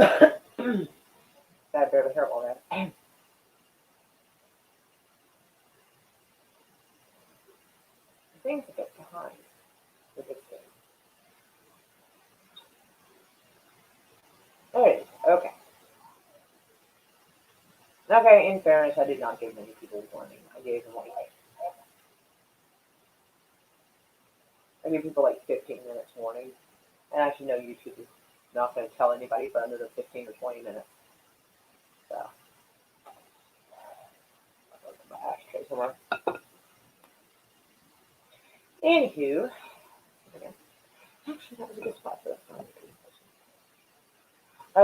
That barely hurt all that. Things a bit behind with this game. There it is. Okay. Okay, in fairness, I did not give many people warning. I gave people like 15 minutes warning. And actually, no, YouTube is not going to tell anybody for under the 15 or 20 minutes. So, I'll go to my ashtray somewhere. Anywho, actually, that was a good spot for this.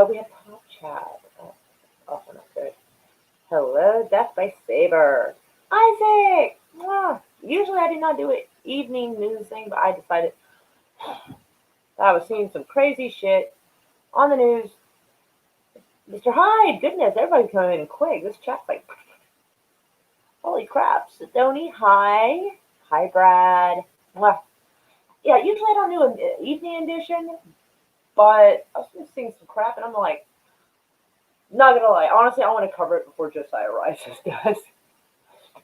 We have Pop Chat. Oh, also not good. Hello, Death by Saber. Isaac! Usually I do not do an evening news thing, but I decided that I was seeing some crazy shit on the news. Mr. Hyde, goodness, everybody's coming in quick. This chat's like, holy crap. Sedoni, hi. Hi, Brad. Mwah. Yeah, usually I don't do an evening edition, but I was just seeing some crap, and I'm like, not gonna lie. Honestly, I want to cover it before Josiah rises, guys.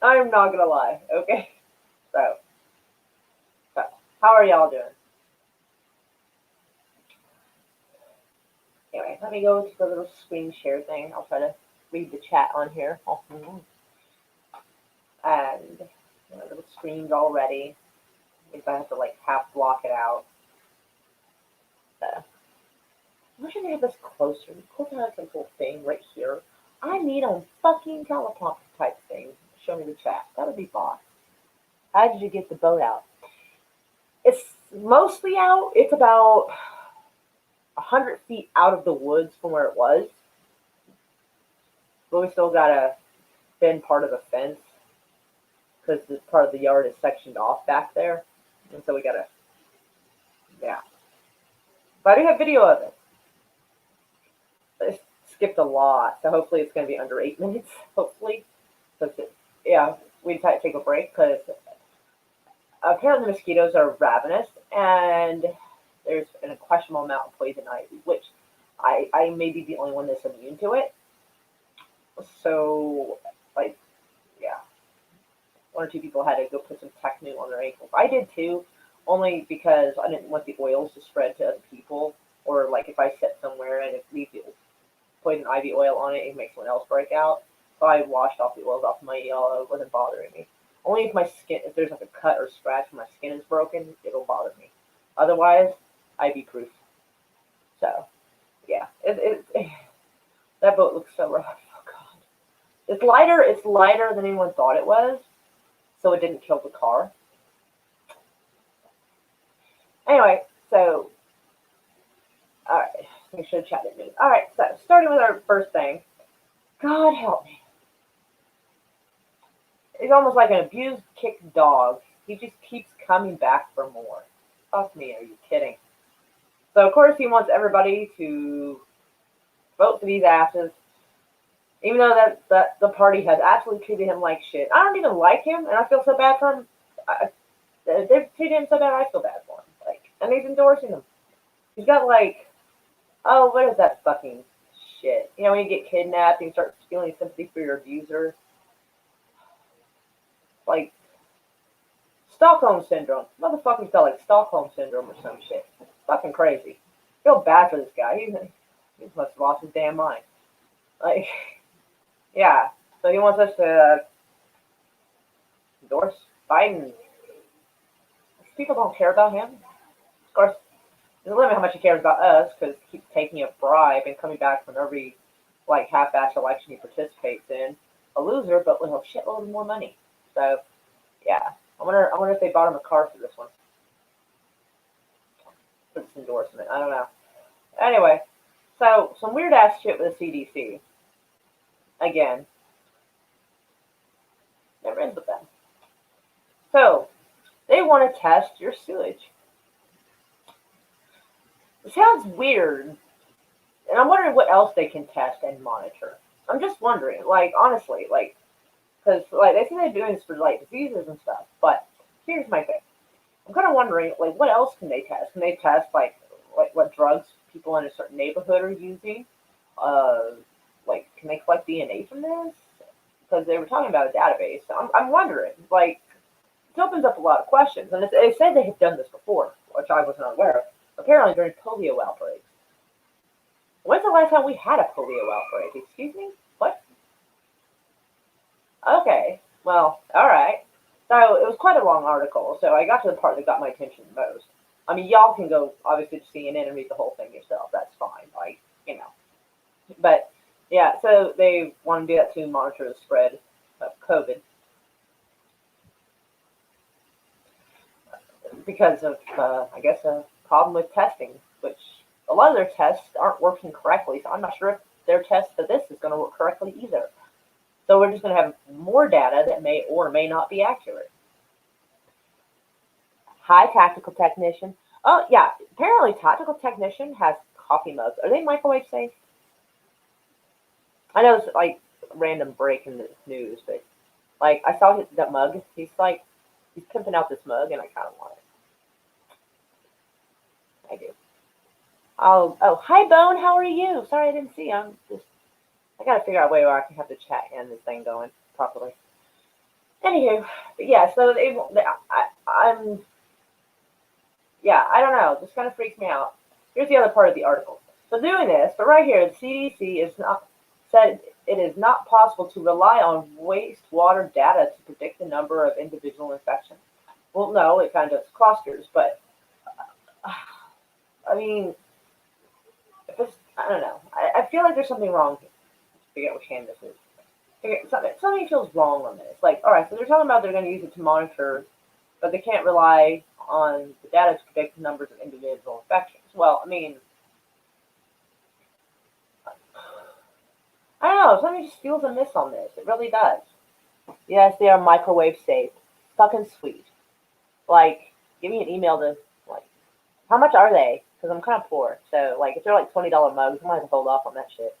I'm not gonna lie, okay? So, how are y'all doing? Anyway, let me go to the little screen share thing. I'll try to read the chat on here. And the little screen's all ready. If I have to like half block it out. So, I wish I could have this closer. Closer has this little thing right here. I need a fucking teleprompter type thing. Show me the chat. That would be boss. How did you get the boat out? It's mostly out. It's about 100 feet out of the woods from where it was. But we still gotta bend part of the fence because this part of the yard is sectioned off back there. And so we gotta, yeah. But I do have video of it. I skipped a lot, so hopefully it's gonna be under 8 minutes. Hopefully, yeah, we decided to take a break because apparently mosquitoes are ravenous, and there's a questionable amount of poison ivy, which I may be the only one that's immune to it. So, like, yeah, one or two people had to go put some Technu on their ankles. I did too, only because I didn't want the oils to spread to other people, or like if I sit somewhere and if leave the poison ivy oil on it, it makes someone else break out. So I washed off the oils off my yellow. It wasn't bothering me. Only if my skin, if there's like a cut or scratch where my skin is broken, it'll bother me. Otherwise, ivy proof. So, yeah, that boat looks so rough. Oh god, it's lighter. It's lighter than anyone thought it was, so it didn't kill the car. Anyway, so all right, make sure to chat at me. All right, so starting with our first thing. God help me. He's almost like an abused, kicked dog. He just keeps coming back for more. Fuck me, are you kidding? So of course he wants everybody to vote for these asses, even though that the party has absolutely treated him like shit. I don't even like him, and I feel so bad for him. They've treated him so bad, I feel bad for him. Like, and he's endorsing them. He's got like, oh, what is that fucking shit? You know, when you get kidnapped and you start feeling sympathy for your abuser, like Stockholm syndrome. Motherfucker's got like Stockholm syndrome or some shit. It's fucking crazy. I feel bad for this guy. He must have lost his damn mind. Like, yeah. So he wants us to endorse Biden. People don't care about him. Of course, there's a limit how much he cares about us because he keeps taking a bribe and coming back from every like half-ass election he participates in. A loser, but with a shitload more money. So, yeah. I wonder if they bought him a car for this one. For this endorsement. I don't know. Anyway, so some weird ass shit with the CDC. Again. Never ends with them. So, they want to test your sewage. It sounds weird. And I'm wondering what else they can test and monitor. I'm just wondering, like, honestly, like, because, like, they say they're doing this for, like, diseases and stuff. But here's my thing. I'm kind of wondering, what else can they test? Can they test, like what drugs people in a certain neighborhood are using? Uh, like, can they collect DNA from this? Because they were talking about a database. So I'm wondering, like, it opens up a lot of questions. And they said they had done this before, which I was not aware of. Apparently during polio outbreaks. When's the last time we had a polio outbreak? Excuse me? What? Okay. Well, alright. So it was quite a long article, so I got to the part that got my attention the most. I mean, y'all can go, obviously, to CNN and read the whole thing yourself. That's fine. Like, you know. But, yeah, so they want to do that to monitor the spread of COVID because of, I guess, a problem with testing, which a lot of their tests aren't working correctly, so I'm not sure if their test for this is going to work correctly either. So we're just going to have more data that may or may not be accurate. Hi, tactical technician. Oh, yeah, apparently tactical technician has coffee mugs. Are they microwave safe? I know it's like a random break in the news, but like I saw that mug. He's pimping out this mug, and I kind of want it. I do. Oh, hi, Bone. How are you? Sorry I didn't see you. I gotta figure out a way where I can have the chat and this thing going properly. Anywho, but yeah, so I'm, yeah, I don't know. This kind of freaks me out. Here's the other part of the article. So doing this, but right here, the CDC is not said it is not possible to rely on wastewater data to predict the number of individual infections. Well, no, it kind of does clusters, but I mean, if it's, I don't know. I feel like there's something wrong here. Figure out which hand this is. Something feels wrong on this. Like, all right, so they're talking about they're going to use it to monitor, but they can't rely on the data to predict the numbers of individual infections. Well, I mean, I don't know. Something just feels amiss on this. It really does. Yes, they are microwave safe. Fucking sweet. Like, give me an email to, like, how much are they? Because I'm kind of poor. So, like, if they're like $20 mugs, I might have to hold off on that shit.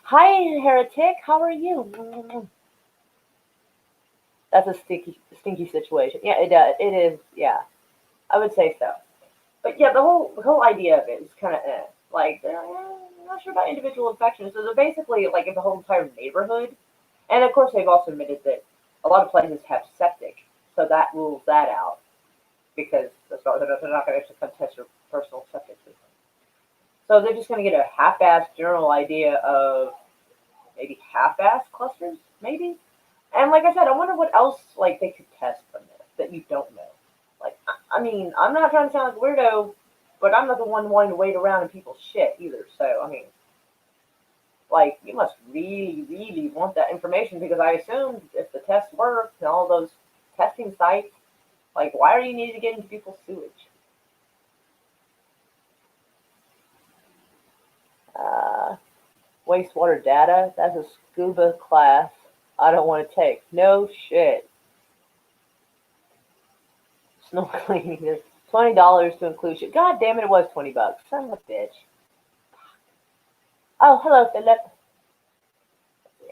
Hi, Heretic. How are you? That's a stinky situation. Yeah, it does. It is. Yeah, I would say so. But yeah, the whole idea of it is kind of like I'm not sure about individual infections. So they're basically like in the whole entire neighborhood, and of course they've also admitted that a lot of places have septic, so that rules that out because they're not going to actually come test your personal septic system. So they're just going to get a half-assed general idea of maybe half-assed clusters, maybe. And like I said, I wonder what else like they could test from this that you don't know. Like, I mean, I'm not trying to sound like a weirdo, but I'm not the one wanting to wait around in people's shit either. So, I mean, like, you must really, really want that information because I assume if the tests work and all those testing sites, like, why are you needing to get into people's sewage? Uh, Wastewater data, that's a scuba class I don't want to take. No shit. Snorkeling either. $20 to include shit. God damn it, it was $20. Son of a bitch. Oh, hello, Philip.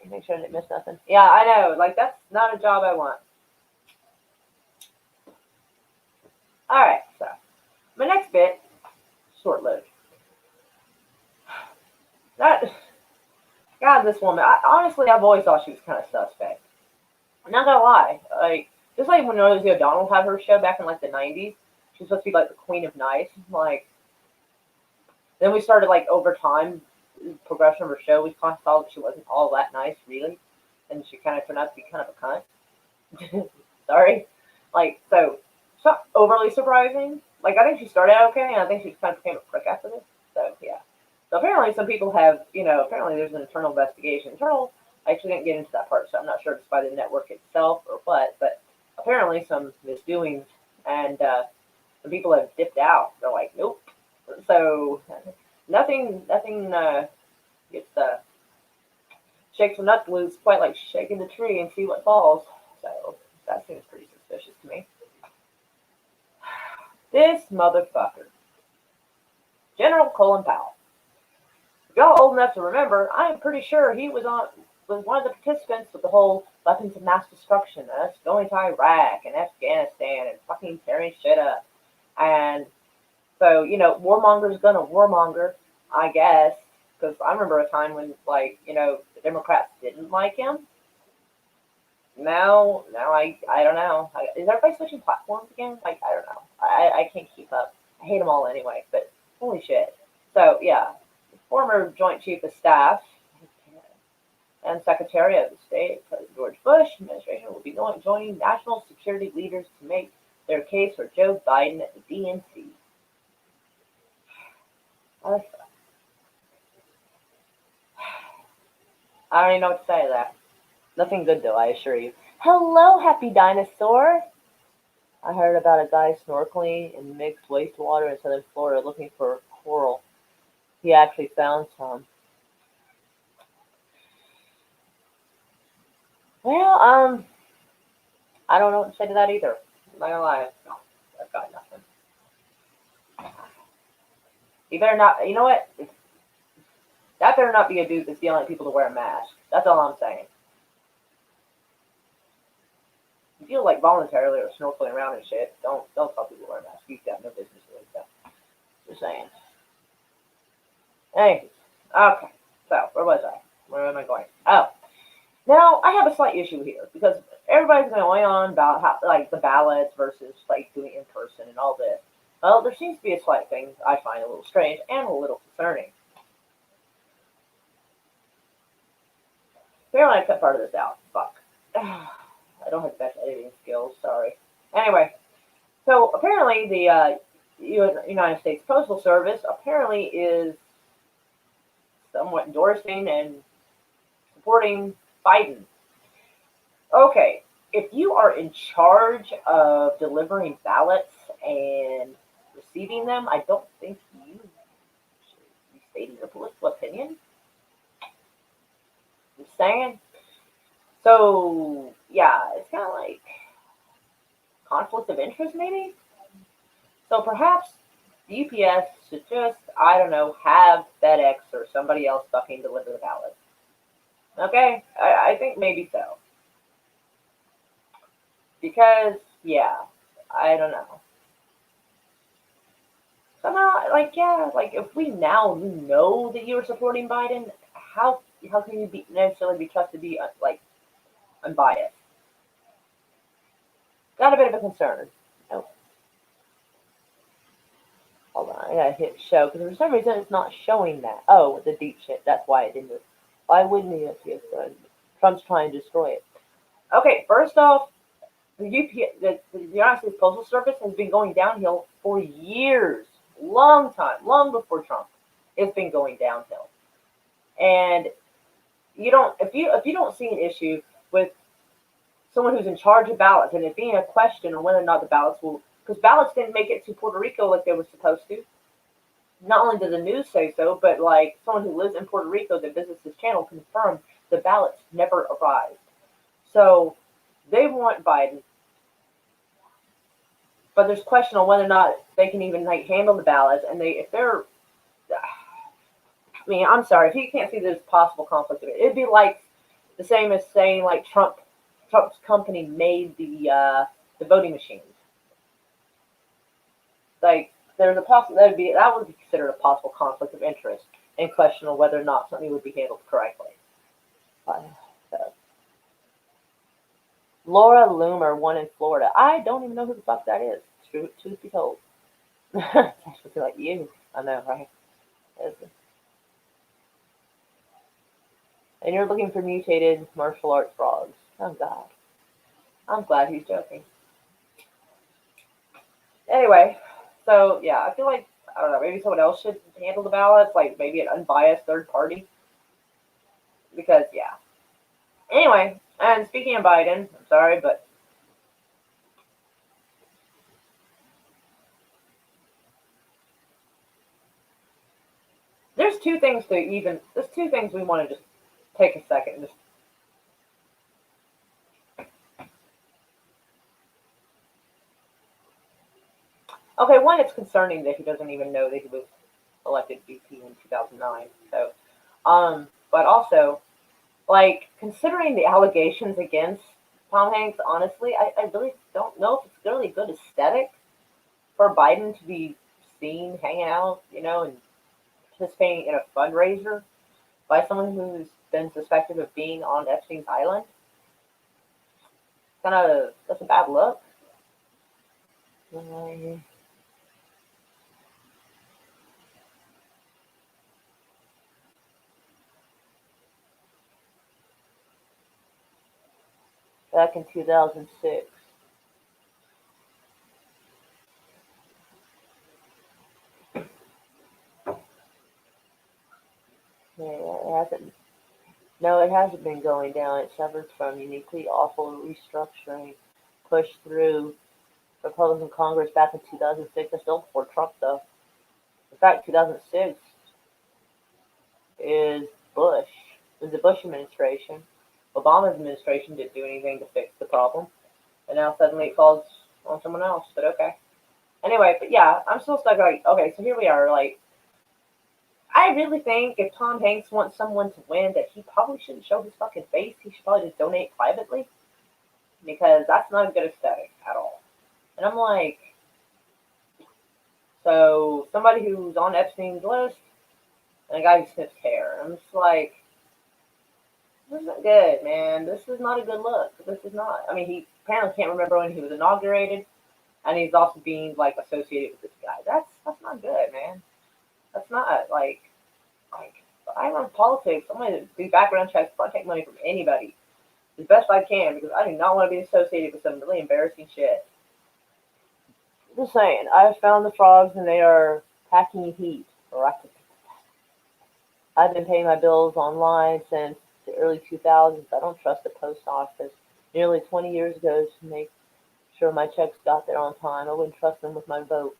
Make sure I didn't miss nothing. Yeah, I know. Like, that's not a job I want. Alright, so. My next bit, short-lived. That, God, this woman. Honestly, I've always thought she was kind of suspect. I'm not gonna lie. Like, just like when Rosie O'Donnell had her show back in, like, the 90s, she was supposed to be, like, the queen of nice. Like, then we started, like, over time, progression of her show, we kind of saw that she wasn't all that nice, really. And she kind of turned out to be kind of a cunt. Sorry. Like, so, it's not overly surprising. Like, I think she started out okay, and I think she kind of became a prick after this. So, yeah. So, apparently, some people have, apparently there's an internal investigation. I actually didn't get into that part, so I'm not sure if it's by the network itself or what, but apparently some misdoings, and some people have dipped out. They're like, nope. So, nothing gets shakes the nut loose quite like shaking the tree and see what falls. So that seems pretty suspicious to me. This motherfucker, General Colin Powell. If y'all old enough to remember, I am pretty sure he was one of the participants with the whole weapons of mass destruction, us going to Iraq and Afghanistan and fucking tearing shit up. And so, warmonger's gonna warmonger, I guess. Because I remember a time when, like, the Democrats didn't like him. Now I don't know. Is everybody switching platforms again? Like, I don't know. I can't keep up. I hate them all anyway, but holy shit. So, yeah, former Joint Chief of Staff and Secretary of State, President George Bush administration will be joining national security leaders to make their case for Joe Biden at the DNC. I don't even know what to say to that. Nothing good, though, I assure you. Hello, happy dinosaur. I heard about a guy snorkeling in mixed wastewater in southern Florida looking for coral. He actually found some. Well, I don't know what to say to that either. I'm not gonna lie. No, I've got nothing. You better not. You know what? That better not be a dude that's yelling at people to wear a mask. That's all I'm saying. If you like voluntarily or snorkeling around and shit, don't tell people to wear a mask. You've got no business doing that. Just saying. Hey, okay. So where was I? Where am I going? Oh, now I have a slight issue here because everybody's going on about how like the ballots versus like doing in person and all this. Well, there seems to be a slight thing I find a little strange and a little concerning. Apparently, I cut part of this out. Fuck. I don't have the best editing skills. Sorry. Anyway, so apparently the United States Postal Service apparently is somewhat endorsing and supporting Biden. Okay, if you are in charge of delivering ballots and receiving them, I don't think you should be stating your political opinion. I'm saying. So, yeah, it's kind of like conflict of interest, maybe? So perhaps the UPS should just, I don't know, have FedEx or somebody else fucking deliver the ballots. Okay? I think maybe so. Because, yeah, I don't know. Somehow, like, yeah, like if we now know that you are supporting Biden, how can you be necessarily be trusted to be like unbiased? Got a bit of a concern. Oh, hold on, I gotta hit show because for some reason it's not showing that. Oh, the deep shit. That's why it didn't. Why wouldn't he if Trump's trying to destroy it? Okay, first off, the United States Postal Service has been going downhill for years, long time, long before Trump. It's been going downhill, and if you don't see an issue with someone who's in charge of ballots and it being a question on whether or not the ballots will, because ballots didn't make it to Puerto Rico like they were supposed to. Not only did the news say so, but like someone who lives in Puerto Rico that visits this channel confirmed the ballots never arrived. So they want Biden, but there's question on whether or not they can even like handle the ballots. And if they're, I mean, I'm sorry if you can't see there's possible conflict of it. It'd be like the same as saying like Trump's company made the voting machines. Like there's a possible that would be considered a possible conflict of interest and question on whether or not something would be handled correctly. Uh, Laura Loomer won in Florida. I don't even know who the fuck that is. Truth be told, I feel like you. I know, right? And you're looking for mutated martial arts frogs. Oh God, I'm glad he's joking. Anyway, so yeah, I feel like I don't know. Maybe someone else should handle the ballots, like maybe an unbiased third party. Because yeah. Anyway, and speaking of Biden, I'm sorry, but there's two things we want to just take a second and just. Okay, one, it's concerning that he doesn't even know that he was elected VP in 2009. So, but also, like, considering the allegations against Tom Hanks, honestly, I really don't know if it's really good aesthetic for Biden to be seen hanging out, and participating in a fundraiser by someone who's been suspected of being on Epstein's island. Kind of, that's a bad look. Back in 2006. Yeah, it hasn't. No, it hasn't been going down. It suffered from uniquely awful restructuring pushed through Republican Congress back in 2006. That's still before Trump, though. In fact, 2006 is Bush. It was the Bush administration. Obama's administration didn't do anything to fix the problem, and now suddenly it falls on someone else. But okay. Anyway, but yeah, I'm still stuck. Like, okay, so here we are. Like, I really think if Tom Hanks wants someone to win, that he probably shouldn't show his fucking face. He should probably just donate privately because that's not a good aesthetic at all. And I'm like, so somebody who's on Epstein's list and a guy who sniffs hair. I'm just like, this isn't good, man. This is not a good look. This is not. I mean, he apparently can't remember when he was inaugurated, and he's also being like associated with this guy. That's not good, man. That's not like I run politics. I'm gonna do background checks before I take money from anybody as best I can because I do not want to be associated with some really embarrassing shit. Just saying, I've found the frogs and they are packing heat. I've been paying my bills online since the early 2000s. I don't trust the post office. Nearly 20 years ago to make sure my checks got there on time. I wouldn't trust them with my vote.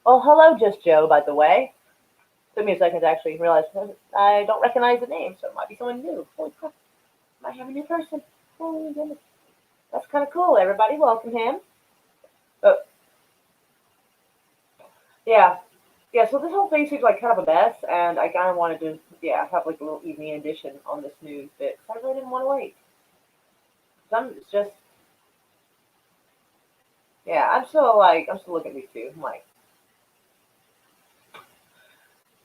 Well, hello, Just Joe, by the way. Took me a second to actually realize I don't recognize the name, so it might be someone new. Holy crap, might have a new person. Holy goodness. That's kind of cool, everybody. Welcome him. But, yeah. Yeah, so this whole thing seems like kind of a mess, and I kind of wanted to, yeah, have like a little evening edition on this news bit. I really didn't want to wait. It's just, yeah, I'm still looking at these two. I'm like,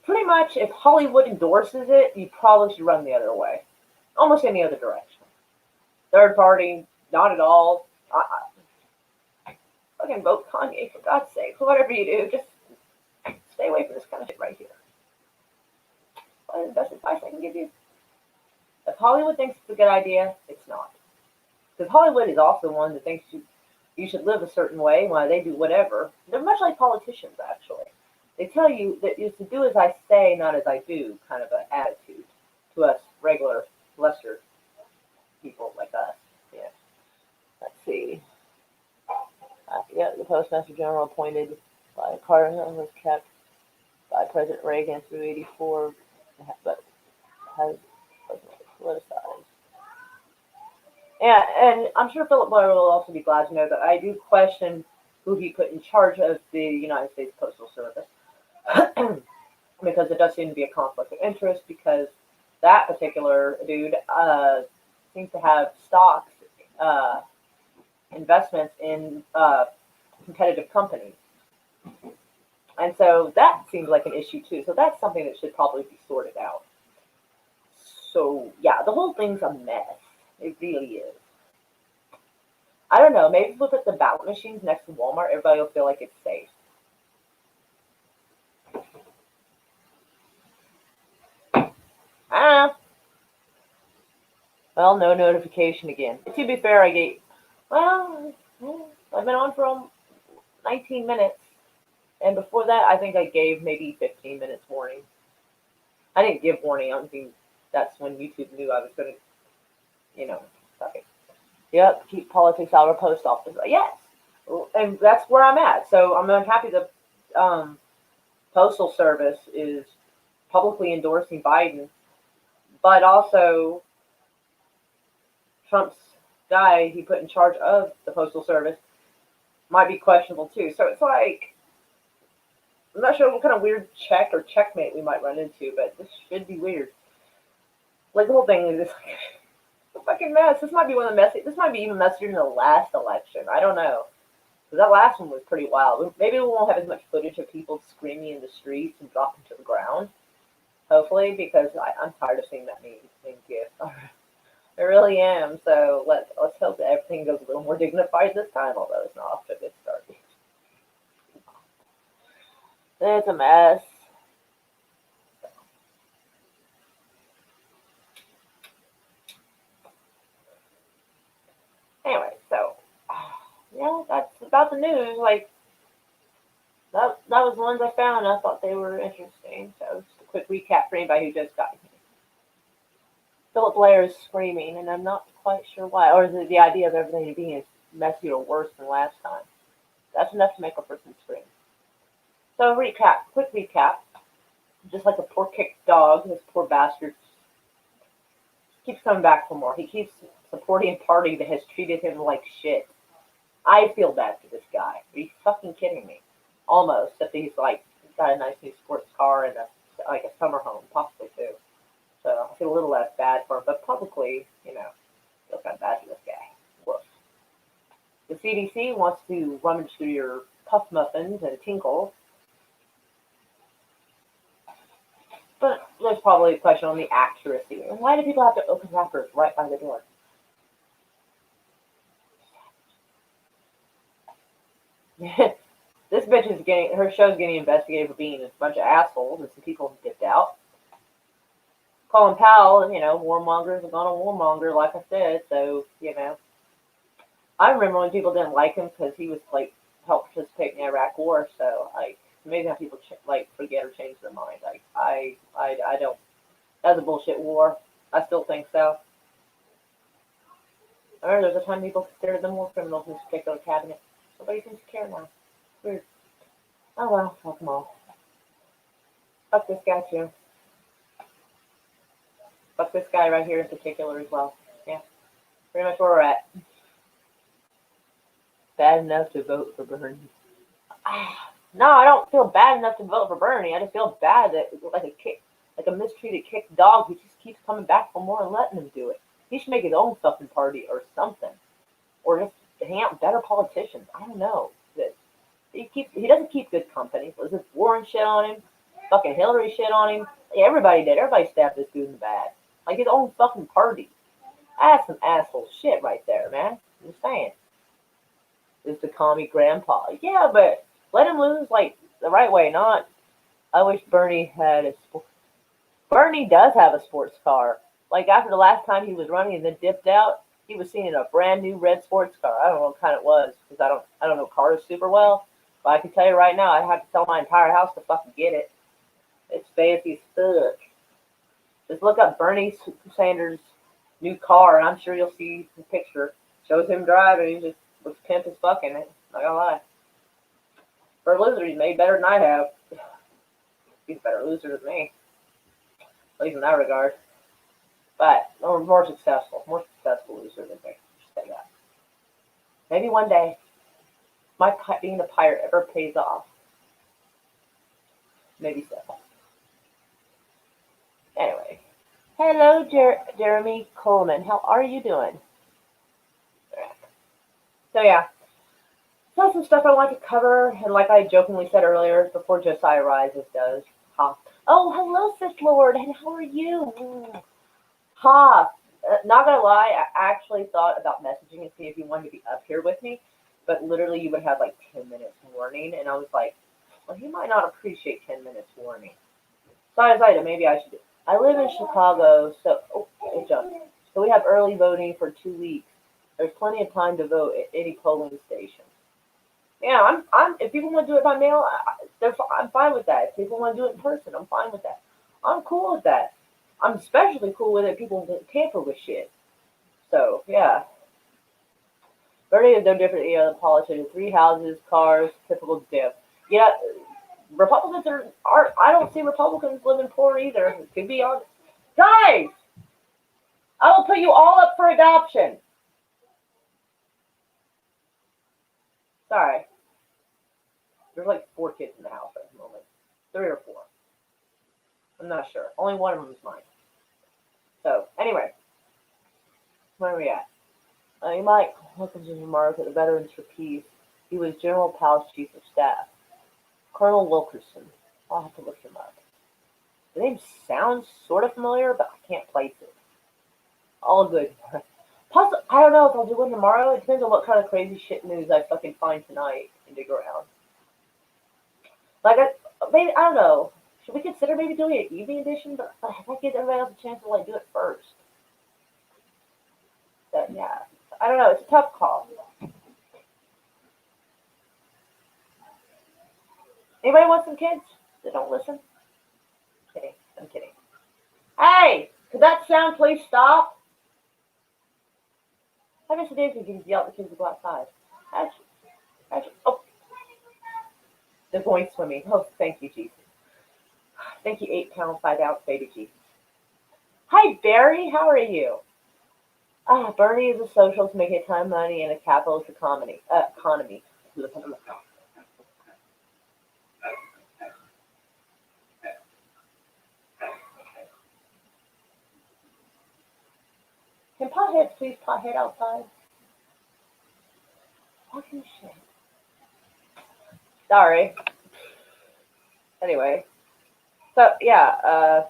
pretty much, if Hollywood endorses it, you probably should run the other way. Almost any other direction. Third party, not at all. Fucking vote Kanye, for God's sake. Whatever you do, just stay away from this kind of shit right here. That's the best advice I can give you. If Hollywood thinks it's a good idea, it's not. Because Hollywood is also one that thinks you should live a certain way while they do whatever. They're much like politicians, actually. They tell you that you should do as I say, not as I do, kind of an attitude to us regular, lesser people like us. Yeah. Let's see. Yeah, the Postmaster General appointed by Carter was kept by President Reagan through '84, but has politicized. Yeah, and I'm sure Philip Blair will also be glad to know that I do question who he put in charge of the United States Postal Service. Because it does seem to be a conflict of interest because that particular dude seems to have stocks, investments in competitive companies. And so that seems like an issue too. So that's something that should probably be sorted out. So yeah, the whole thing's a mess. It really is. I don't know. Maybe if we put the ballot machines next to Walmart, everybody will feel like it's safe. I don't know. Well, no notification again. To be fair, well, I've been on for 19 minutes. And before that, I think I gave maybe 15 minutes warning. I didn't give warning. I don't think that's when YouTube knew I was going to, sorry. Yep, keep politics out of post office. Yes. And that's where I'm at. So I'm happy the Postal Service is publicly endorsing Biden, but also Trump's guy he put in charge of the Postal Service might be questionable too. So it's like, I'm not sure what kind of weird check or checkmate we might run into, but this should be weird. Like the whole thing is just like a fucking mess. This might be one of the messy. This might be even messier than the last election. I don't know. Because that last one was pretty wild. Maybe we won't have as much footage of people screaming in the streets and dropping to the ground. Hopefully, because I'm tired of seeing that meme gift. I really am. So let's hope that everything goes a little more dignified this time, although it's not off to a good start. It's a mess. Anyway, so yeah, that's about the news. Like that was the ones I found. I thought they were interesting. So just a quick recap for anybody who just got here. Philip Blair is screaming, and I'm not quite sure why. Or is it the idea of everything being messier or worse than last time? That's enough to make a person scream. So recap, quick recap. Just like a poor kicked dog, this poor bastard keeps coming back for more. He keeps supporting a party that has treated him like shit. I feel bad for this guy. Are you fucking kidding me? Almost. If he's like got a nice new sports car and a summer home, possibly too. So I feel a little less bad for him, but publicly, I feel kind of bad for this guy. Woof. The CDC wants to rummage through your puff muffins and tinkle, but there's probably a question on the accuracy. And why do people have to open wrappers right by the door? This bitch is her show's getting investigated for being a bunch of assholes, and some people dipped out. Colin Powell, warmongers are gonna warmonger, like I said. So, I remember when people didn't like him because he was like helped participate in the Iraq War. So, like, amazing how people forget or change their mind. Like, I don't. That was a bullshit war. I still think so. I remember there's a time people considered them war criminals in this particular cabinet. Nobody seems to care now. Weird. Oh well, fuck them all. Fuck this guy too. Fuck this guy right here in particular as well. Yeah, pretty much where we're at. Bad enough to vote for Bernie. No, I don't feel bad enough to vote for Bernie. I just feel bad that like a mistreated kicked dog who just keeps coming back for more and letting him do it. He should make his own fucking party or something, or just hang out with better politicians. I don't know. That he doesn't keep good company. Was this Warren shit on him? Fucking Hillary shit on him? Like, everybody did. Everybody stabbed this dude in the back. Like his own fucking party. That's some asshole shit right there, man. I'm just saying. Is the commie grandpa. Yeah, but let him lose like the right way, not I wish Bernie had a sport. Bernie does have a sports car. Like after the last time he was running and then dipped out, he was seen in a brand new red sports car. I don't know what kind it was because I don't know cars super well. But I can tell you right now, I'd have to sell my entire house to fucking get it. It's fancy as fuck. Just look up Bernie Sanders' new car, and I'm sure you'll see the picture. Shows him driving. He just looks pimp as fucking. Not gonna lie. For a loser, he's made better than I have. He's a better loser than me, at least in that regard. But more successful loser than me. Just say that. Maybe one day, my being a pirate ever pays off. Maybe so. Anyway, hello, Jeremy Coleman. How are you doing? So yeah, so some stuff I want to cover, and like I jokingly said earlier, before Josiah rises does. Ha. Oh, hello, Sis Lord, and how are you? Ha. Not gonna lie, I actually thought about messaging and see if you wanted to be up here with me, but literally you would have like 10 minutes warning, and I was like, well, he might not appreciate 10 minutes warning. So I decided maybe I should. I live in Chicago, so it jumped. So we have early voting for 2 weeks. There's plenty of time to vote at any polling station. Yeah, I'm. If people want to do it by mail, I'm fine with that. If people want to do it in person, I'm fine with that. I'm cool with that. I'm especially cool with it. People tamper with shit. So yeah, Bernie is no different than any other politician. 3 houses, cars, typical dip. Yeah, Republicans are. I don't see Republicans living poor either. To be honest, guys, I will put you all up for adoption. Sorry. There's like 4 kids in the house at the moment. 3 or 4. I'm not sure. Only one of them is mine. So, anyway. Where are we at? You might look into remarks at the Veterans for Peace. He was General Powell's chief of staff. Colonel Wilkerson. I'll have to look him up. The name sounds sort of familiar, but I can't place it. All good. Plus, I don't know if I'll do one tomorrow. It depends on what kind of crazy shit news I fucking find tonight and dig around. Like, maybe, I don't know. Should we consider maybe doing an evening edition? But if I give everybody else a chance to, like, do it first. But, yeah. I don't know. It's a tough call. Anybody want some kids that don't listen? Kidding. I'm kidding. Hey! Could that sound please stop? I guess it is we can yell at the kids to go outside. Oh, they're going swimming. Oh, thank you, Jesus. Thank you, 8 pound, 5 ounce baby Jesus. Hi, Barry. How are you? Bernie is a socialist making a ton of money in a capitalist economy. Can potheads please pothead outside? Fucking shit. Sorry. Anyway. So, yeah.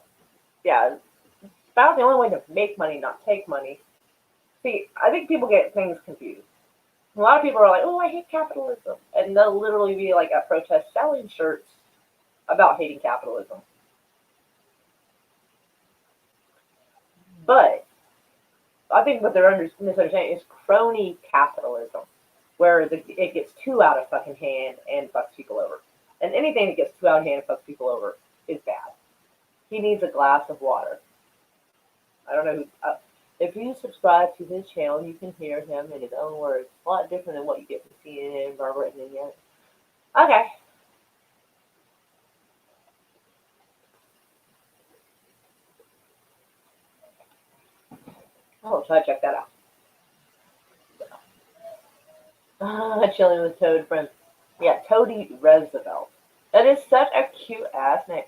About the only way to make money, not take money. See, I think people get things confused. A lot of people are like, oh, I hate capitalism. And they'll literally be like at protests selling shirts about hating capitalism. But I think what they're misunderstanding is crony capitalism, where it gets too out of fucking hand and fucks people over. And anything that gets too out of hand and fucks people over is bad. He needs a glass of water. I don't know who. If you subscribe to his channel, you can hear him in his own words. A lot different than what you get from CNN or written in yet. Okay. I'll try to check that out. Chilling with Toad friends. Yeah, Toady Roosevelt. That is such a cute ass name.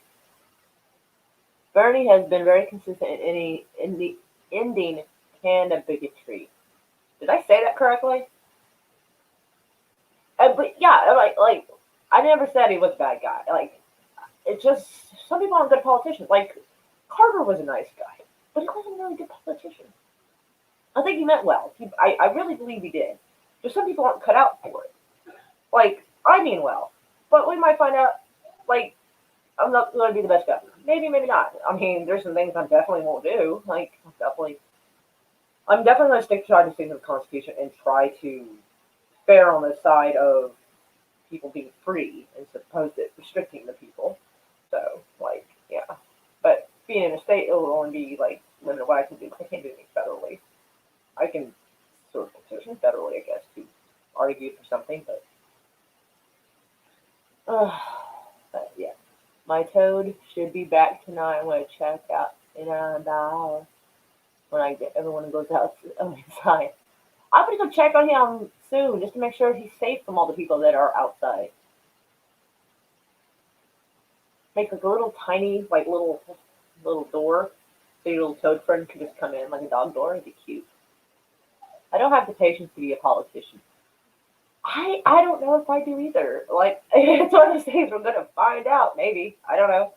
Bernie has been very consistent in ending Canada bigotry. Did I say that correctly? But yeah, like I never said he was a bad guy. Like it's just some people aren't good politicians. Like Carter was a nice guy, but he wasn't a really good politician. I think he meant well. I really believe he did. Just some people aren't cut out for it. Like I mean well, but we might find out. Like I'm not going to be the best governor. Maybe, maybe not. I mean, there's some things I definitely won't do. Like I'm definitely going to try to stick to the Constitution and try to fair on the side of people being free as opposed to restricting the people. So, like, yeah. But being in a state, it will only be, like, limited what I can do. I can't do anything federally. I can sort of petition federally, I guess, to argue for something, but yeah. My toad should be back tonight. I'm going to check out in about an hour when I get everyone goes out inside. I'm going to go check on him soon just to make sure he's safe from all the people that are outside. Make like a little tiny, like little door so your little toad friend can just come in like a dog door. It'd be cute. I don't have the patience to be a politician. I don't know if I do either. Like it's one of those things we're gonna find out. Maybe I don't know.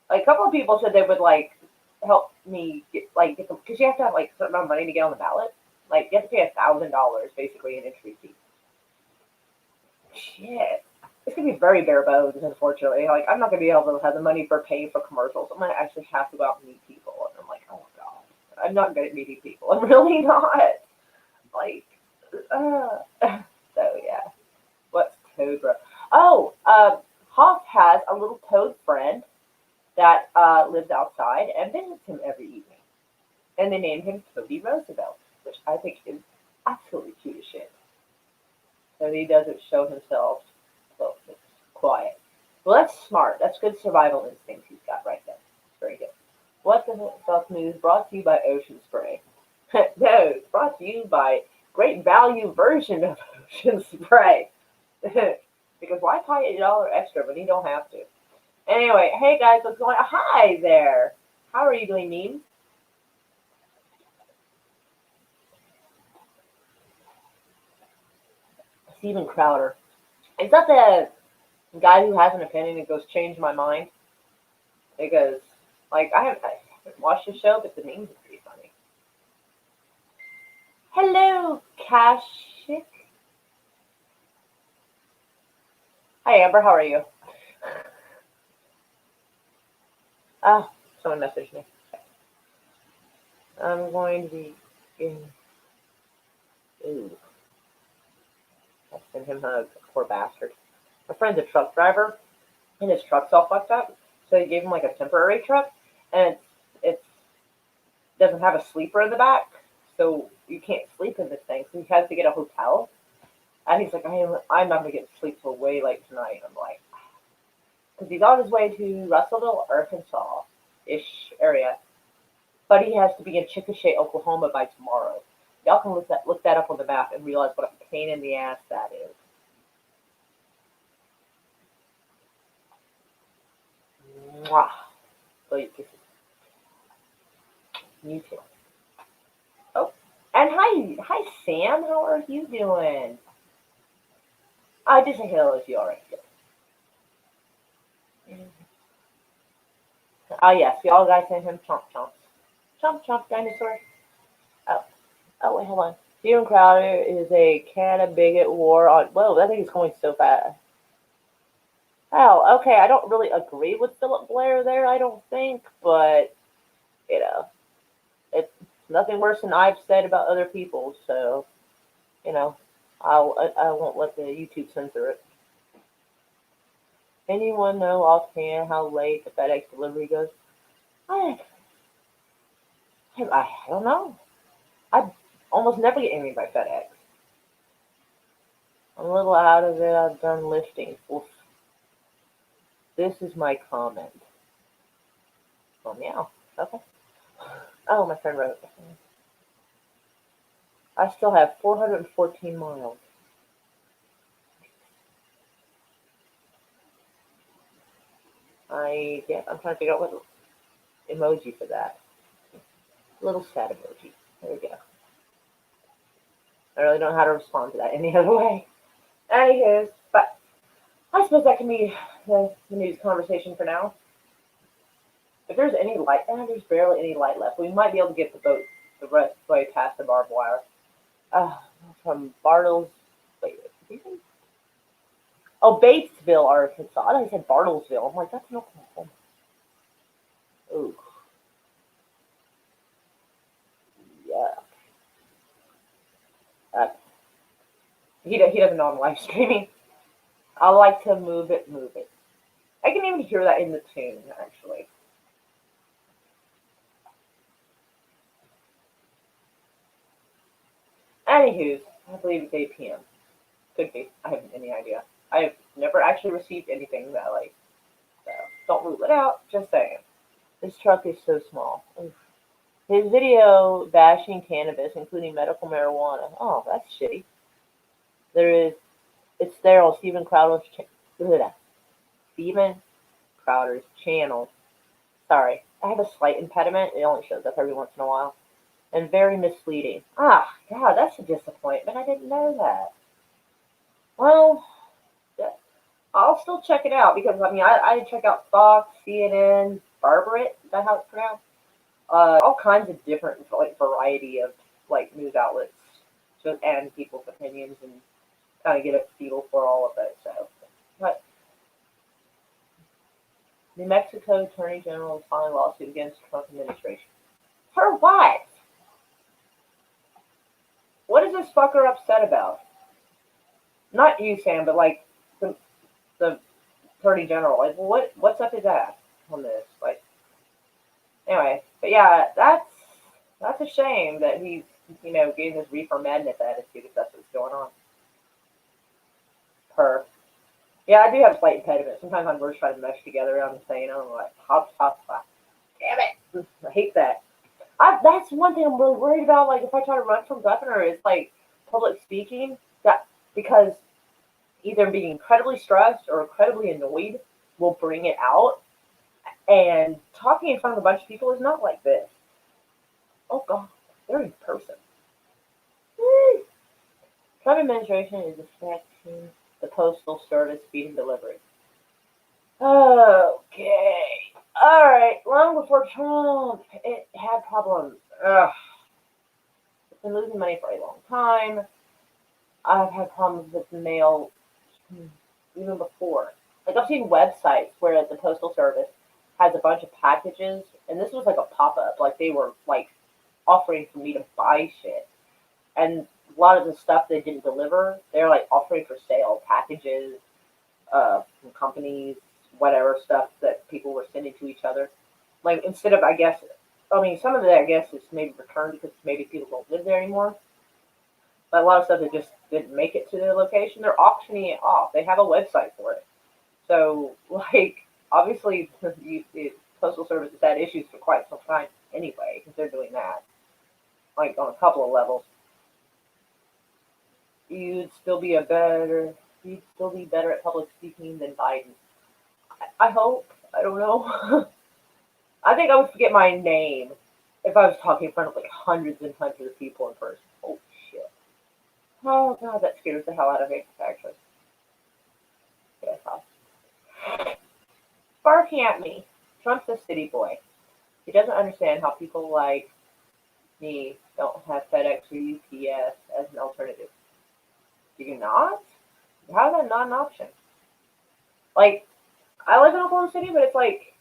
Like a couple of people said they would like help me get them because you have to have like a certain amount of money to get on the ballot. Like you have to pay $1,000 basically in entry fee. Shit, it's gonna be very bare bones. Unfortunately, like I'm not gonna be able to have the money for paying for commercials. I'm gonna actually have to go out and meet people, and I'm like, oh god, I'm not good at meeting people. I'm really not. Like, so yeah. What's toad bro? Oh, Hoff has a little toad friend that lives outside and visits him every evening. And they named him Toady Roosevelt, which I think is absolutely cute as shit. So he doesn't show himself, so it's quiet. Well, that's smart. That's good survival instinct he's got right there. Very good. What the fuck news brought to you by Ocean Spray? No, it's brought to you by great value version of Ocean Spray. Because why pay $1 extra when you don't have to? Anyway, hey guys, what's going on? Hi there. How are you doing, Meme? Steven Crowder. Is that the guy who has an opinion and goes, change my mind? Because Like I haven't watched the show, but the memes are pretty funny. Hello, Kashik. Hi, Amber. How are you? Oh, someone messaged me. I'm going to be in. Ooh, I send him hugs. Poor bastard. My friend's a truck driver, and his truck's all fucked up. So they gave him like a temporary truck, and it doesn't have a sleeper in the back, so you can't sleep in this thing. So he has to get a hotel. And he's like, I'm not gonna get to sleep till way late tonight. I'm like, because he's on his way to Russellville, Arkansas, ish area, but he has to be in Chickasha, Oklahoma by tomorrow. Y'all can look that up on the map and realize what a pain in the ass that is. Mwah. So you kisses. You too. Oh, and hi Sam. How are you doing? I just say hello if you already did. Oh yes, y'all guys send him chomp chomps. Chomp chomp dinosaur. Oh, oh wait, hold on. Steven Crowder is a can of bigot war on. Whoa, that thing is going so fast. Oh, okay. I don't really agree with Philip Blair there. I don't think, but you know, it's nothing worse than I've said about other people. So you know, I won't let the YouTube censor it. Anyone know offhand how late the FedEx delivery goes? I I don't know. I almost never get anything by FedEx. I'm a little out of it. I've done lifting. Oof. This is my comment. Oh, meow. Okay. Oh, my friend wrote. I still have 414 miles. I'm trying to figure out what emoji for that. Little sad emoji. There we go. I really don't know how to respond to that any other way. Anywho, but I suppose that can be the news conversation for now. If there's any light, there's barely any light left. We might be able to get the boat the rest of the way past the barbed wire. Uh, from Bartles. Wait, oh, Batesville, Arkansas. I thought I said Bartlesville. I'm like, that's in Oklahoma. Ooh, yeah. Uh, he doesn't know I'm live streaming. I like to move it, move it. I can even hear that in the tune, actually. Anywho, I believe it's 8 p.m. Could be. I have any idea. I have never actually received anything that late. So don't rule it out. Just saying. This truck is so small. Oof. His video bashing cannabis, including medical marijuana. Oh, that's shitty. There is. It's there on Steven Crowder's channel. Sorry, I have a slight impediment. It only shows up every once in a while. And very misleading. Ah, God, that's a disappointment. I didn't know that. Well, yeah, I'll still check it out because I mean I check out Fox, CNN, Barbarit. Is that how it's pronounced? All kinds of different like variety of like news outlets, so and people's opinions and kind of get a feel for all of it. So, but New Mexico Attorney General is filing lawsuit against Trump administration. For what? What is this fucker upset about? Not you, Sam, but like the Attorney General. Like, what's up his ass on this? Like, anyway, but yeah, that's a shame that he's getting this reefer madness attitude if that's what's going on. Per. Yeah, I do have slight impediment. Sometimes my words try to mesh together. I'm saying, I'm like, hop, hop, hop. Damn it! I hate that. That's one thing I'm really worried about. Like, if I try to run for governor, it's like public speaking. That because either being incredibly stressed or incredibly annoyed will bring it out. And talking in front of a bunch of people is not like this. Oh God, they're in person. Woo! Trump administration is affecting the postal service speed and delivery. Okay. Alright, long before Trump, it had problems. Ugh. It's been losing money for a long time. I've had problems with the mail even before. Like I've seen websites where the postal service has a bunch of packages, and this was like a pop up. Like they were like offering for me to buy shit, and a lot of the stuff they didn't deliver, they're like offering for sale packages from companies, whatever stuff that people were sending to each other. Like instead of, I guess, I mean, some of it I guess is maybe returned because maybe people don't live there anymore. But a lot of stuff that just didn't make it to their location, they're auctioning it off. They have a website for it. So, like, obviously, the Postal Service has had issues for quite some time anyway, because they're doing that. Like, on a couple of levels. You'd still be a better, you'd still be better at public speaking than Biden. I hope. I don't know. I think I would forget my name if I was talking in front of like hundreds and hundreds of people in person. Oh shit. Oh god, that scares the hell out of me, actually. Yeah, barking at me. Trump's a city boy. He doesn't understand how people like me don't have FedEx or UPS as an alternative. Do you not? How is that not an option? Like, I live in Oklahoma City, but it's like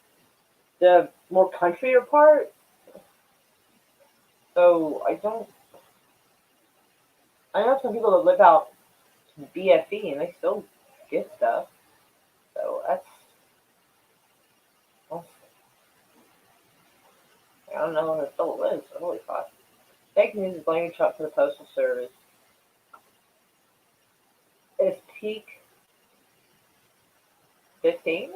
the more countryer part. So I don't. I know some people that live out in BFE and they still get stuff. So that's I don't know if it still lives. Holy fuck. Fake news is blaming Trump for the Postal Service. Is peak 15?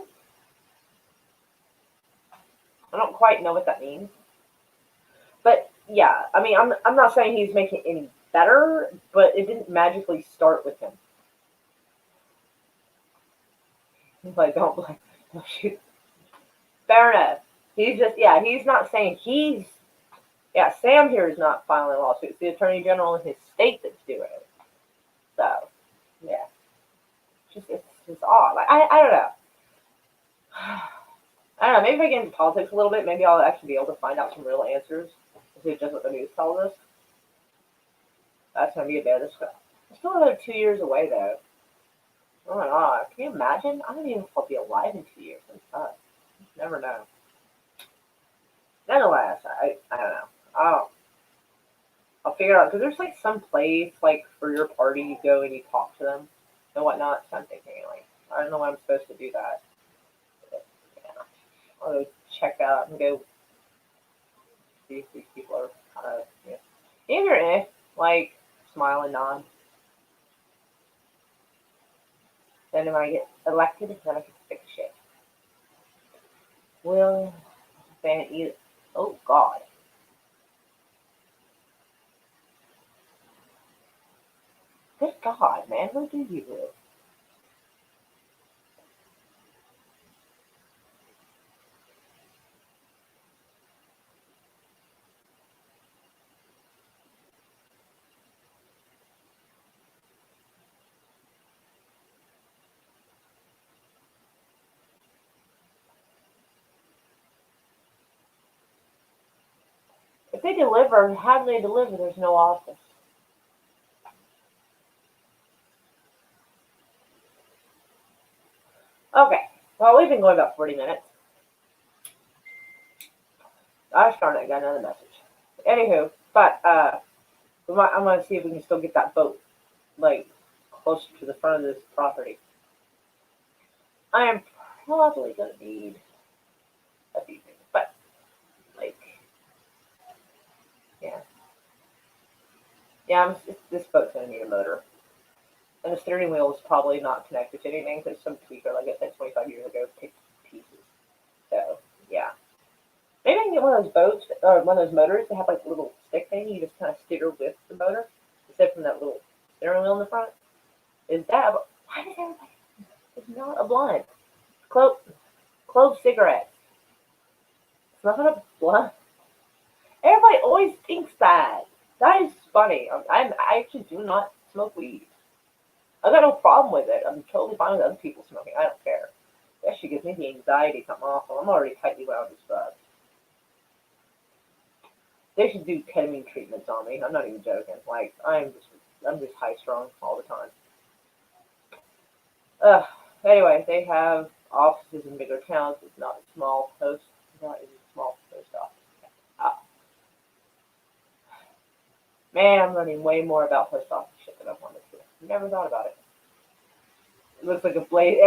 I don't quite know what that means. But yeah, I mean, I'm not saying he's making it any better, but it didn't magically start with him. Like, don't shoot. Fair enough. He's just, yeah, he's not saying yeah, Sam here is not filing a lawsuit. It's the Attorney General in his state that's doing it. So, yeah, it's odd. Like, I don't know. I don't know. Maybe if I get into politics a little bit, maybe I'll actually be able to find out some real answers instead of just what the news tells us. That's gonna be a bit of stuff. It's still another 2 years away though. Oh my god, can you imagine? I don't even know if I'll be alive in 2 years. Never know. Nonetheless, I don't know. I'll figure it out because there's like some place like for your party you go and you talk to them and whatnot. So I'm thinking like I don't know when I'm supposed to do that. But, yeah, I'll go check out and go see if these people are kind of either like smile and nod. Then when I get elected, then I can fix shit. Will Van eat? Oh God. Good God, man, who do you live? If they deliver, how do they deliver? There's no office. Okay. Well, we've been going about 40 minutes. I started. I got another message. Anywho, but I'm gonna see if we can still get that boat like closer to the front of this property. I am probably gonna need a few things, but like, yeah, yeah. This boat's gonna need a motor, and the steering wheel is probably not connected to anything because some tweaker, like I said, 25 years ago, picked pieces. So yeah, maybe I can get one of those boats or one of those motors that have like a little stick thing. You just kind of steer with the motor instead from that little steering wheel in the front. Is that? Why does everybody? It's not a blunt. Clove, clove cigarettes. It's not a blunt. Everybody always thinks that. That is funny. I actually do not smoke weed. I got no problem with it. I'm totally fine with other people smoking. I don't care. That shit gives me the anxiety, something awful. I'm already tightly wound as fuck. They should do ketamine treatments on me. I'm not even joking. Like I'm just high strung all the time. Uh, anyway, they have offices in bigger towns. It's not a small post. Not even a small post office. Uh, Man, I'm learning way more about post office shit than I wanted to. Never thought about it. It looks like a blaze.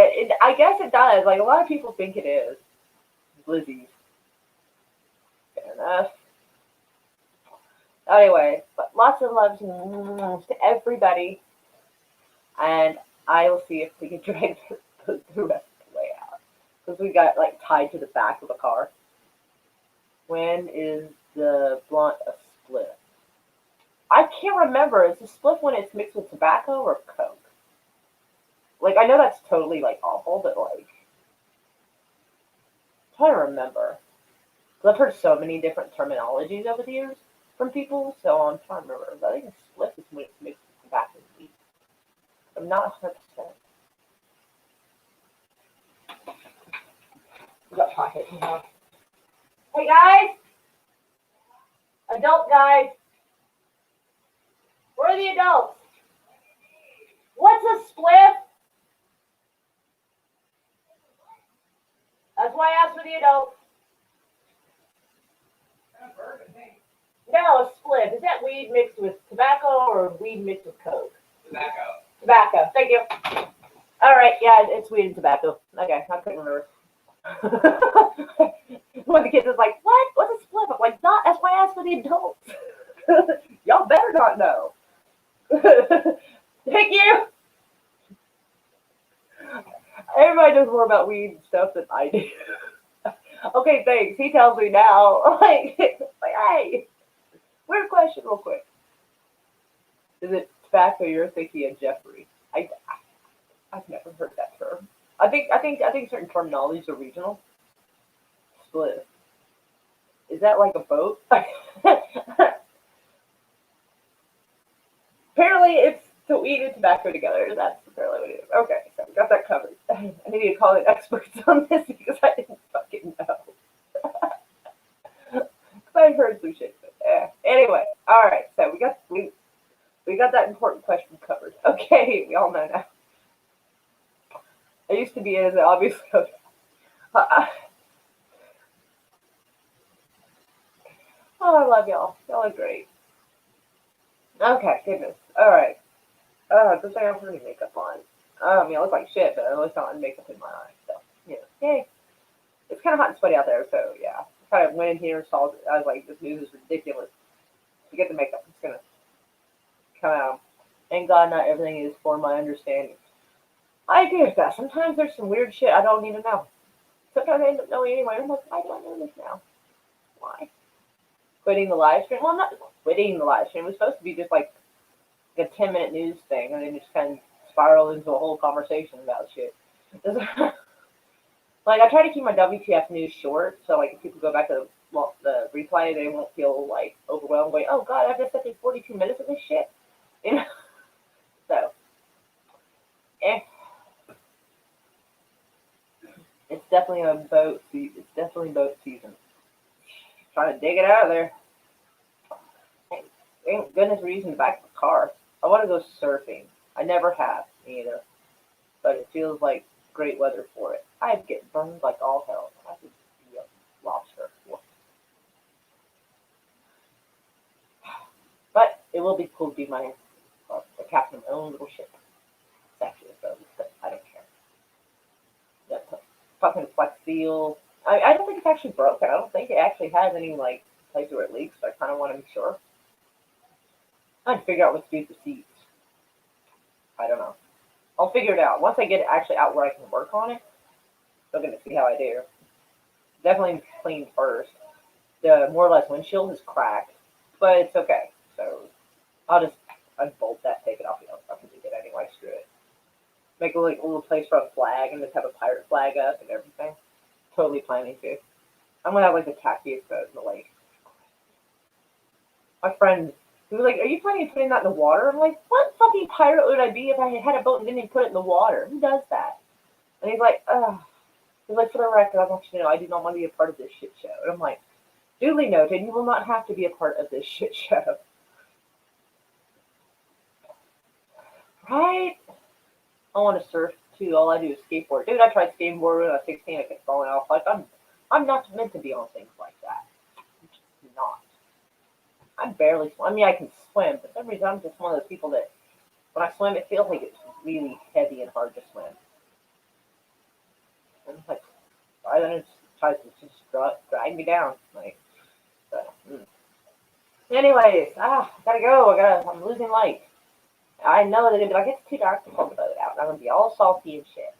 I guess it does. Like a lot of people think it is. Blizzies. Fair enough. Anyway, but lots of love to everybody, and I will see if we can drag the rest of the way out because we got like tied to the back of the car. When is the blunt a split? I can't remember. Is a split when it's mixed with tobacco or coke? Like I know that's totally like awful, but like I'm trying to remember. Because I've heard so many different terminologies over the years from people, so I'm trying to remember. But I think a split is when it's mixed with tobacco and weed. I'm not 100%. You got pocket. Hey guys, adult guys, where are the adults? What's a spliff? That's why I asked for the adults. No, a spliff. Is that weed mixed with tobacco or weed mixed with coke? Tobacco. Tobacco. Thank you. All right. Yeah, it's weed and tobacco. Okay, I couldn't remember. One of the kids is like, "What? What's a spliff?" I'm like, "Not. That's why I asked for the adults. Y'all better not know." Thank you. Everybody knows more about weed and stuff than I do. Okay, thanks. He tells me now. Like, hey, weird question, real quick. Is it tobacco you're thinking of, Jeffrey? I've never heard that term. I think certain terminologies are regional. Split. Is that like a boat? Apparently, it's to weed and tobacco together. That's apparently what it is. Okay, so we got that covered. I need to call in experts on this because I didn't fucking know. Because I've heard some shit. But, anyway, all right. So we got that important question covered. Okay, we all know now. I used to be as obviously. Oh, I love y'all. Y'all are great. Okay, goodness. All right. Good thing I have any makeup on. I mean, I look like shit, but at least I don't have makeup in my eyes. So, yeah. Yay. It's kind of hot and sweaty out there, so yeah. I kind of went in here and saw it. I was like, this news is ridiculous. Forget the makeup. It's going to come out. Thank God not everything is for my understanding. I agree with that. Sometimes there's some weird shit I don't even know. Sometimes I end up knowing anyway. I'm like, why do I know this now? Why? Quitting the live stream? Well, I'm not quitting the live stream. It was supposed to be just like a 10-minute news thing, and then just kind of spiraled into a whole conversation about shit. Like, I try to keep my WTF news short, so like if people go back to the replay, they won't feel like overwhelmed. Like, oh god, I've just sat through 42 minutes of this shit, you know. So, eh. It's definitely a boat. It's definitely boat season. Trying to dig it out of there. Thank goodness we're using the back of the car. I want to go surfing. I never have either, but it feels like great weather for it. I'd get burned like all hell. I could be a lobster. But it will be cool to be the captain of my own little ship. It's actually a boat, but I don't care. That fucking Flex Seal. I don't think it's actually broken. I don't think it actually has any like places where it leaks. So I kind of want to be sure. I'd figure out what to do with the seats. I don't know. I'll figure it out. Once I get it actually out where I can work on it, I'm going to see how I do. Definitely clean first. The more or less windshield is cracked, but it's okay. So I'll just unbolt that, take it off. You know, I can do it anyway. Screw it. Make a little place for a flag and just have a pirate flag up and everything. Totally planning to. I'm going to have like the tackiest boat in the lake. My friend, he was like, are you planning on putting that in the water? I'm like, what fucking pirate would I be if I had a boat and didn't even put it in the water? Who does that? And he's like, ugh. He's like, for the record, I want you to know I do not want to be a part of this shit show. And I'm like, duly noted, you will not have to be a part of this shit show. Right? I want to surf too. All I do is skateboard. Dude, I tried skateboarding when I was 16. I kept falling off. Like, I'm not meant to be on things like that. I'm just not. I barely swim. I mean, I can swim, but for some reason, I'm just one of those people that when I swim, it feels like it's really heavy and hard to swim. And it's like, I then it tries to just drag me down. Like, so, anyways, gotta go. I'm losing light. I know they're gonna be like, it's too dark to pull the boat out. And I'm gonna be all salty and shit.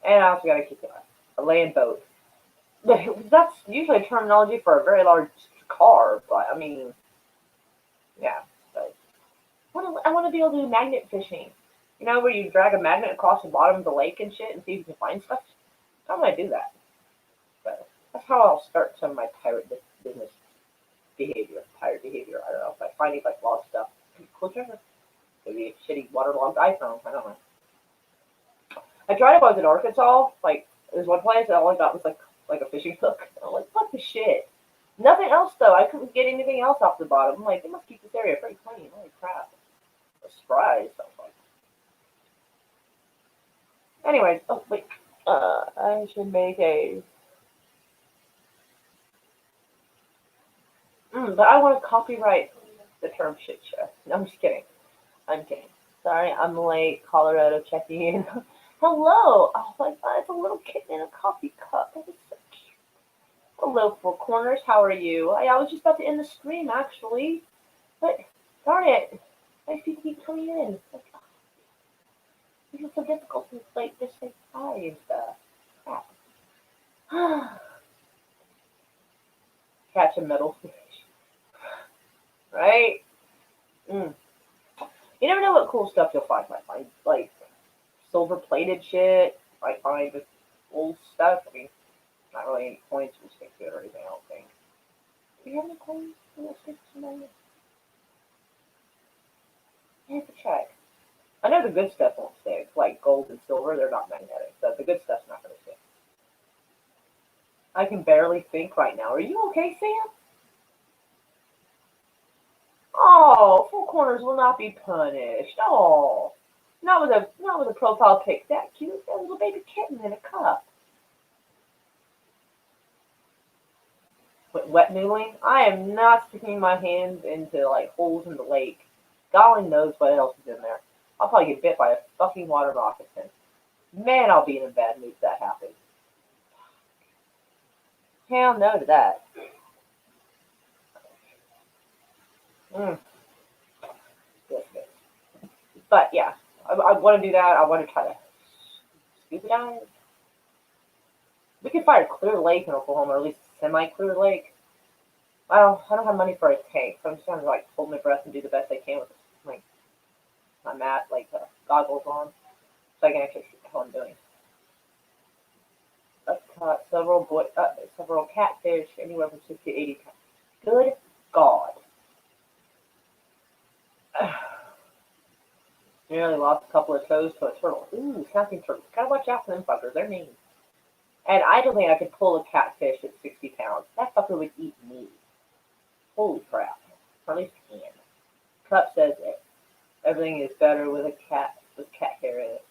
And I also gotta keep a land boat. That's usually a terminology for a very large car, but I mean, yeah. But I want to be able to do magnet fishing. You know, where you drag a magnet across the bottom of the lake and shit and see if you can find stuff. I want to do that. But that's how I'll start some of my business behavior. Pirate behavior. I don't know. By finding like lost stuff. Cool treasure. Maybe a shitty waterlogged iPhone. I don't know. I tried it when I was in Arkansas. Like, there's one place that all I got was like a fishing hook. I'm like, what the shit? Nothing else though. I couldn't get anything else off the bottom. I'm like, they must keep this area pretty clean. Holy crap. A surprise. I was like, anyways, oh wait. I should make a. But I want to copyright the term shit show. No, I'm just kidding. I'm kidding. Sorry, I'm late. Colorado checking in. Hello. I was like, oh, it's a little kitten in a coffee cup. That is so cute. Hello, Four Corners. How are you? I was just about to end the stream, actually. But, darn it. Nice people keep coming in. Like, it's so difficult to, like, just say hi and stuff. Crap. Catch a metal fish. Right? You never know what cool stuff you'll find. Might find, like, silver-plated shit. Might find just old stuff. I mean, not really any coins to stick to it or anything, I don't think. Do you have any coins to stick to somebody? I have to check. I know the good stuff won't stick, like gold and silver, they're not magnetic, so the good stuff's not going to stick. I can barely think right now. Are you okay, Sam? Oh, Four Corners will not be punished. Oh, not with a profile pic that cute. That little baby kitten in a cup. Wet noodling? I am not sticking my hands into like holes in the lake. Golly knows what else is in there. I'll probably get bit by a fucking water moccasin. Man, I'll be in a bad mood if that happens. Hell no to that. But yeah, I want to do that. I want to try to scuba dive. We could find a clear lake in Oklahoma, or at least a semi-clear lake. Well, I don't have money for a tank, so I'm just trying to like hold my breath and do the best I can with like my mat, like goggles on, so I can actually see what I'm doing. I've caught several catfish, anywhere from 60 to 80 pounds. Good God. Nearly lost a couple of toes to a turtle. Ooh, snapping turtles. Gotta watch out for them fuckers. They're mean. And I don't think I could pull a catfish at 60 pounds. That fucker would eat me. Holy crap. Or at least can. Cup says it. Everything is better with cat hair in it.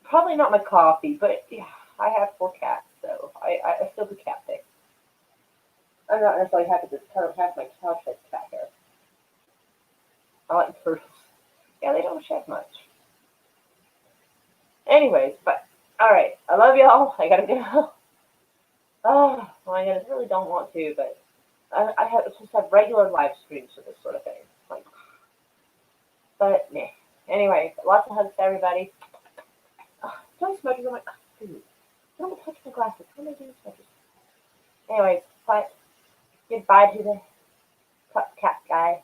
Probably not my coffee, but yeah, I have 4 cats, so I still do cat pick. I'm not necessarily happy to have my couch has cat hair. I like turtles. Yeah, they don't shed much. Anyways, but alright. I love y'all. I gotta go. Oh my goodness, I really don't want to, but I just have regular live streams for this sort of thing. Like, but meh. Anyway, lots of hugs to everybody. Don't smudges. I'm like, dude, don't touch my glasses. How am I doing smudges? Anyways, but goodbye to the cat guy.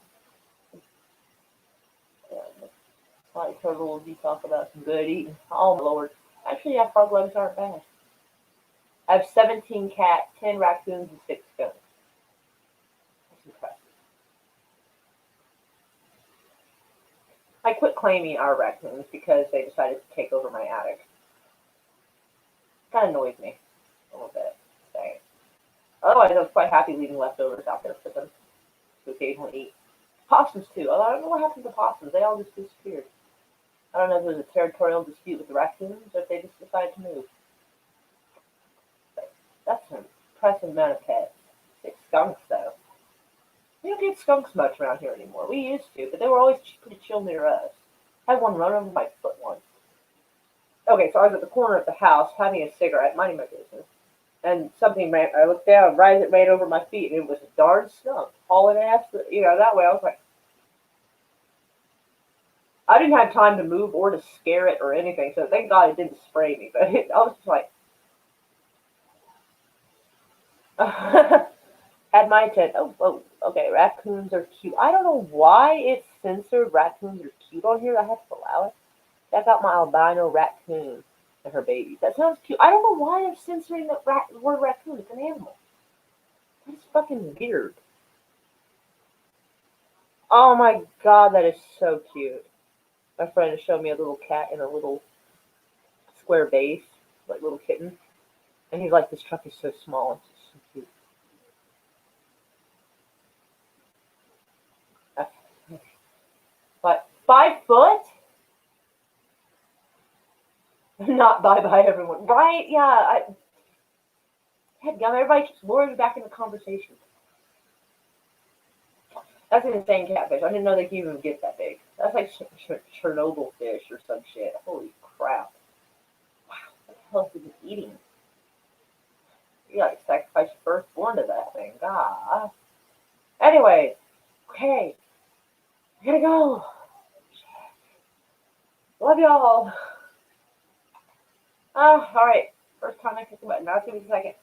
Like turtles, you talk about some good eating. Oh my lord. Actually, yeah, frog legs aren't bad. I have 17 cats, 10 raccoons, and 6 skunks. That's impressive. I quit claiming our raccoons because they decided to take over my attic. Kind of annoys me a little bit. Dang. Otherwise, I was quite happy leaving leftovers out there for them to occasionally eat. Possums too. Although I don't know what happened to possums. They all just disappeared. I don't know if it was a territorial dispute with the raccoons or if they just decided to move. But that's an impressive amount of pets. 6 skunks though. We don't get skunks much around here anymore. We used to, but they were always pretty chill near us. I had one run over my foot once. Okay, so I was at the corner of the house having a cigarette, minding my business, and something ran. I looked down, right as it ran over my feet, and it was a darn skunk hauling ass. That way. I was like, I didn't have time to move or to scare it or anything, so thank God it didn't spray me. But I was just like, had my attention. Oh, whoa, okay, raccoons are cute. I don't know why it's censored raccoons are cute on here. I have to allow it. Check out my albino raccoon and her babies. That sounds cute. I don't know why they're censoring the word raccoon. It's an animal. That's fucking weird. Oh my god, that is so cute. My friend has shown me a little cat in a little square vase, like little kitten. And he's like, this truck is so small. It's so cute. But 5 foot? Not bye bye, everyone. Right? Yeah. Headgum, everybody just lures back into conversation. That's an insane catfish. I didn't know they could even get that big. That's like Chernobyl fish or some shit. Holy crap. Wow. What the hell is it eating? You gotta sacrifice your firstborn to that thing. God. Anyway. Okay. I gotta go. Love y'all. Alright. First time I click the button. Now it's gonna be the second.